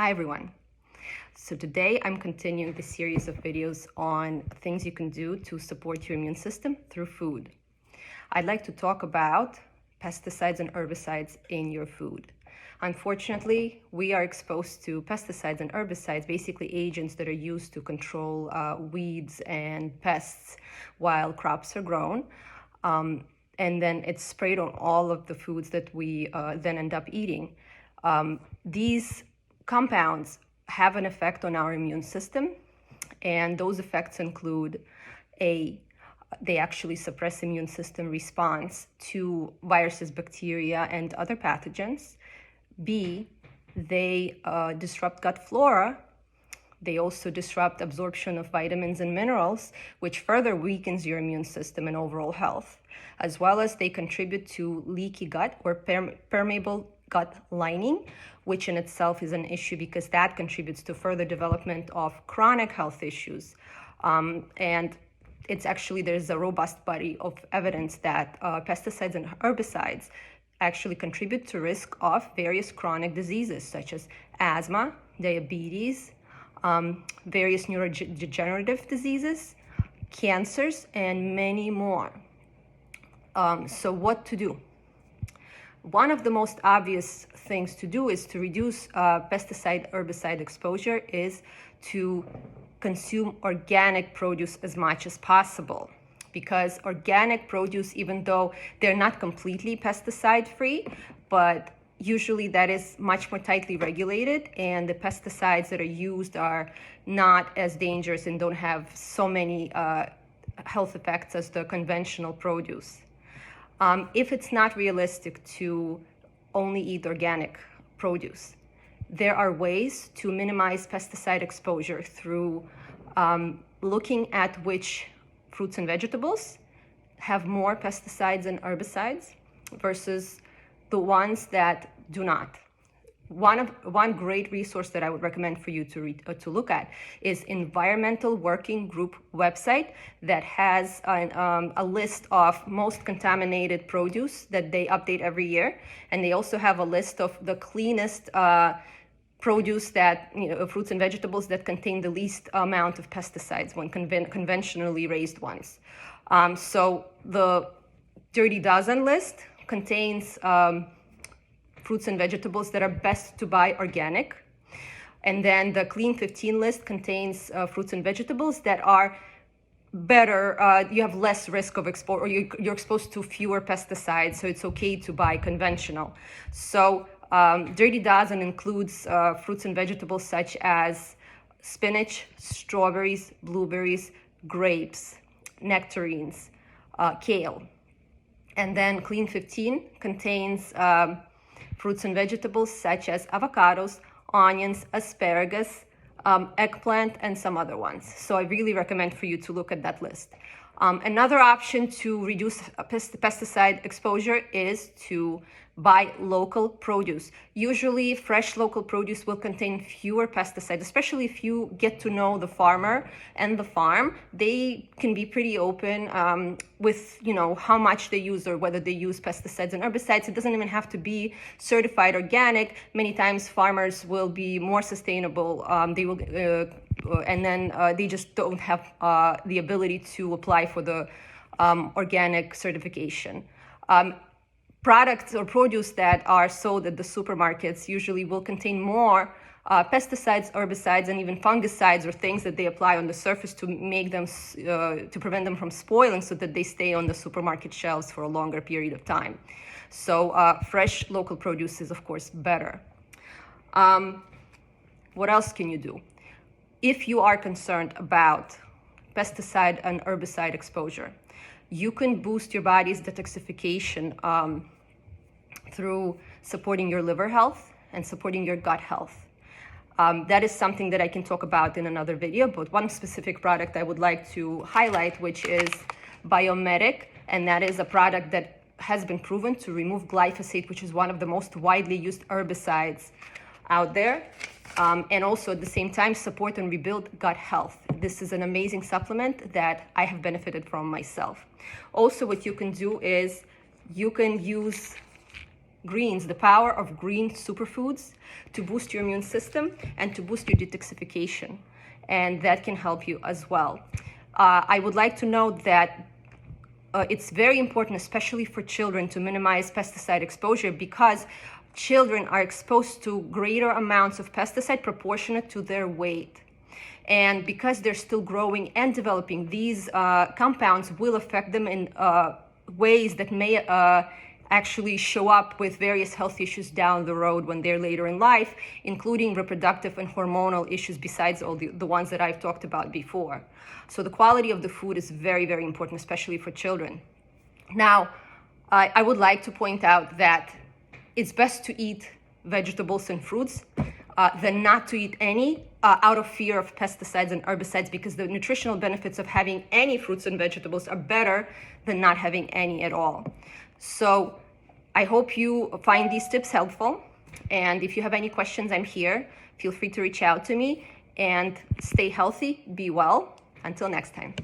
Hi everyone. So today I'm continuing the series of videos on things you can do to support your immune system through food. I'd like to talk about pesticides and herbicides in your food. Unfortunately, we are exposed to pesticides and herbicides, basically agents that are used to control weeds and pests while crops are grown. And then it's sprayed on all of the foods that we then end up eating. These compounds have an effect on our immune system, and those effects include they actually suppress immune system response to viruses, bacteria, and other pathogens. B, they disrupt gut flora. They also disrupt absorption of vitamins and minerals, which further weakens your immune system and overall health, as well as they contribute to leaky gut or permeable gut lining, which in itself is an issue because that contributes to further development of chronic health issues. And it's actually, there's a robust body of evidence that pesticides and herbicides actually contribute to risk of various chronic diseases such as asthma, diabetes, various neurodegenerative diseases, cancers, and many more. So what to do? One of the most obvious things to do is to reduce pesticide herbicide exposure is to consume organic produce as much as possible, because organic produce, even though they're not completely pesticide free, but usually that is much more tightly regulated, and the pesticides that are used are not as dangerous and don't have so many health effects as the conventional produce. If it's not realistic to only eat organic produce, there are ways to minimize pesticide exposure through looking at which fruits and vegetables have more pesticides and herbicides versus the ones that do not. One great resource that I would recommend for you to look at is Environmental Working Group website that has a list of most contaminated produce that they update every year, and they also have a list of the cleanest produce that, fruits and vegetables that contain the least amount of pesticides when conventionally raised ones. So the Dirty Dozen list contains fruits and vegetables that are best to buy organic. And then the Clean 15 list contains fruits and vegetables that are better, you have less risk of exposure, or you're exposed to fewer pesticides, so it's okay to buy conventional. So Dirty Dozen includes fruits and vegetables such as spinach, strawberries, blueberries, grapes, nectarines, kale. And then Clean 15 contains fruits and vegetables such as avocados, onions, asparagus, eggplant, and some other ones. So I really recommend for you to look at that list. Another option to reduce pesticide exposure is to buy local produce. Usually fresh local produce will contain fewer pesticides, especially if you get to know the farmer and the farm. They can be pretty open with how much they use or whether they use pesticides and herbicides. It doesn't even have to be certified organic. Many times farmers will be more sustainable. They will and then they just don't have the ability to apply for the organic certification. Products or produce that are sold at the supermarkets usually will contain more pesticides, herbicides, and even fungicides or things that they apply on the surface to make them to prevent them from spoiling, so that they stay on the supermarket shelves for a longer period of time. So fresh local produce is of course better. What else can you do? If you are concerned about pesticide and herbicide exposure, you can boost your body's detoxification through supporting your liver health and supporting your gut health. That is something that I can talk about in another video, but one specific product I would like to highlight, which is Biomedic, and that is a product that has been proven to remove glyphosate, which is one of the most widely used herbicides out there, and also at the same time support and rebuild gut health. This is an amazing supplement that I have benefited from myself. Also, what you can do is you can use greens, the power of green superfoods to boost your immune system and to boost your detoxification. And that can help you as well. I would like to note that it's very important, especially for children, to minimize pesticide exposure because children are exposed to greater amounts of pesticide proportionate to their weight. And because they're still growing and developing, these compounds will affect them in ways that may actually show up with various health issues down the road when they're later in life, including reproductive and hormonal issues besides all the ones that I've talked about before. So the quality of the food is very, very important, especially for children. Now, I would like to point out that it's best to eat vegetables and fruits than not to eat any out of fear of pesticides and herbicides, because the nutritional benefits of having any fruits and vegetables are better than not having any at all. So I hope you find these tips helpful. And if you have any questions, I'm here. Feel free to reach out to me and stay healthy, be well. Until next time.